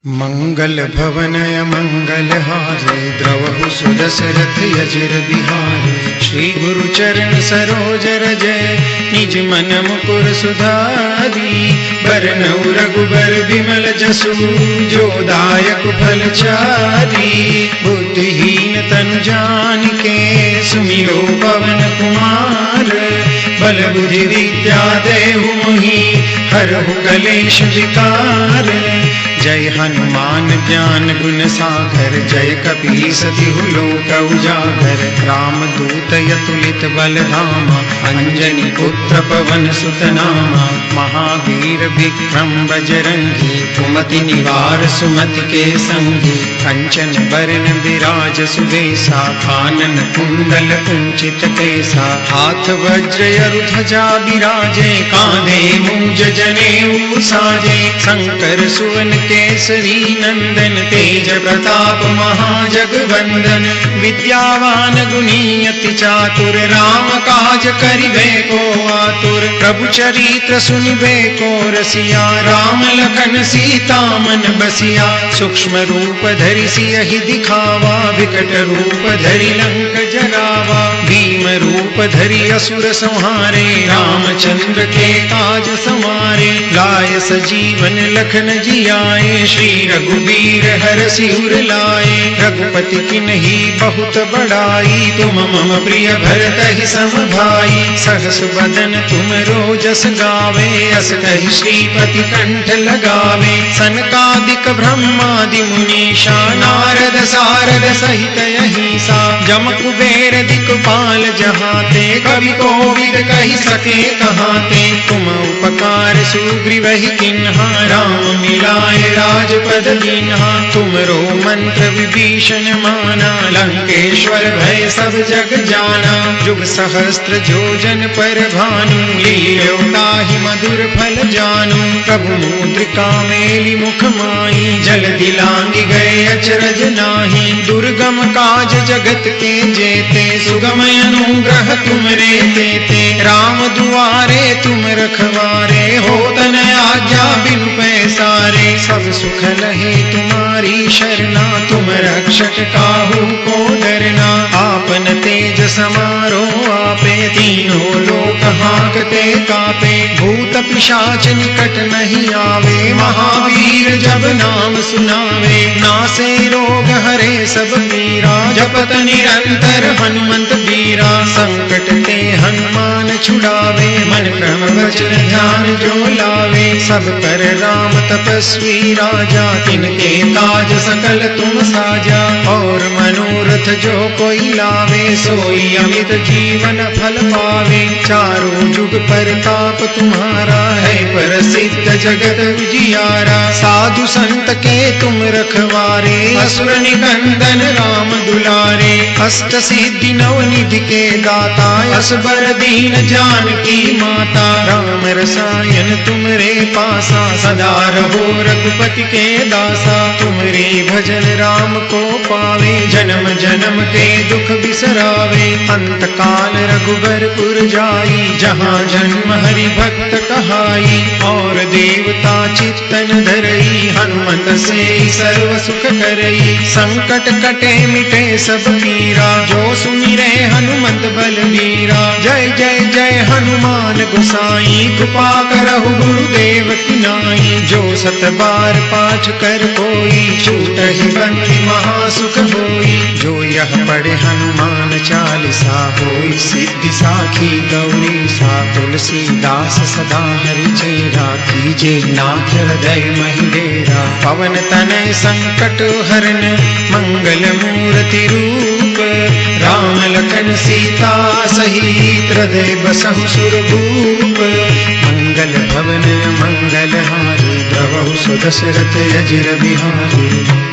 मंगल भवनय मंगलहारे द्रवहु सुदशरथ यजिर बिहारे। श्री गुरु चरण सरोज रजय निज मन मुकुर सुधारी। बरनउँ रघुबर बिमल जसु जो दायक फल चारी। बुद्धिहीन तनु जानिके सुमिरो पवन कुमार। बल बुद्धि विद्या देहु मोहि हरहु कलेश विकार। जय हनुमान ज्ञान गुण सागर जय कपीस तिहु लोक उजागर। राम दूत अतुलित बल धामा अंजनी पुत्र पवन सुत नामा। महावीर विक्रम बजरंगी कुमति निवार सुमति के संगी। कंचन बरन विराज सुबेसा कानन कुंडल कुंचित केसा। हाथ वज्र ध्वजा बिराजे कांधे मूंज जनेऊ साजे। शंकर सुवन केसरी नंदन तेज प्रताप महाजगवंदन। विद्यावान गुणी अति चातुर राम काज करिबे को आतुर। प्रभु चरित्र सुनिबे को रसिया राम लखन सीता मन बसिया। सूक्ष्म रूप धरि सियहि दिखावा विकट रूप धरि लंक जरावा। भीम रूप धरि असुर संहारे रामचंद्र के काज समारे। लाय सजीवन लखन जियाए श्री रघुबीर हरषि उर लाए। रघुपति किन्ही बहुत बड़ाई तुम मम प्रिय भरतहि सम भाई। सहस बदन तुम रोजस गावे अस कहि श्रीपति कंठ लगावे। सनकादिक ब्रह्मादि मुनीषा नारद सारद सहित अहिसा। जम कुबेर दिक्पाल जहाते कवि कोविद कहि सके कहाते। तुम उपकार सुग्रीवहि किन्हा राम मिलाए राजपद दीन्हा। तुमरो मंत्र विभीषण माना लंकेश्वर भय सब जग जाना। जुग सहस्त्र जोजन पर भानु लील्यो ताहि मधुर फल जानू। प्रभु मुद्रिका मेलि मुख माहि जल दिलांगी गए अचरज नाही। दुर्गम काज जगत के जेते सुगम अनुग्रह तुमरे तेते। राम दुआरे तुम रखवारे होत न आज्ञा बिनु पैसारे। सब सुख लहे तुम्हारी शरणा तुम रक्षक काहू को डरना। आपन तेज समारो आपे तीनों लोक हांकते कापे। भूत पिशाच निकट नहीं आवे महावीर जब नाम सुनावे। नासे रोग हरे सब पीरा जपत निरंतर हनुमंत बीरा। संकट ते हनुमान छुड़ावे मन क्रम वचन ध्यान जो लावे। सब पर राम तपस्वी राजा तिनके काज सकल तुम साजा। और मनोरथ जो कोई लावे सोई अमित जीवन फल पावे। चारों जुग परताप तुम्हारा है प्रसिद्ध जगत उजियारा। साधु संत के तुम रखवारे असुर निकंदन राम दुलारे। अष्ट सिद्धि नवनिधि के दाता असबर दीन जानकी माता। राम रसायन तुमरे पासा सदा रहो रघुपति के दासा। तुमरे भजन राम को पावे जन्म जन्म के दुख बिसरावे। अंत काल रघुबरपुर जाई जहाँ जन्म हरि भक्त कहाई। और देवता चित्तन धरई हनुमत से सर्व सुख करई। संकट कटे मिटे सब पीरा जो सुमिरे हनुमत बलबीरा। जय जय जय हनुमान गोसाई कृपा करहु गुरुदेव की नाई। जो सत बार पाठ कर कोई छूटहि बंदी महासुख होई। जो यह पढ़े हनुमान चालीसा होई सिद्धि साखी गौरी सा। तुलसीदास सदा हरि चेरा कीजे नाथ हृदय महि डेरा। पवन तनय संकट हरन मंगल मूर्ति रूप। राम लखन सीता सहित हृदय बसहु सुरभूप। मंगल भवन मंगलहारी द्रवहु सुदशरथ यजिर बिहारी।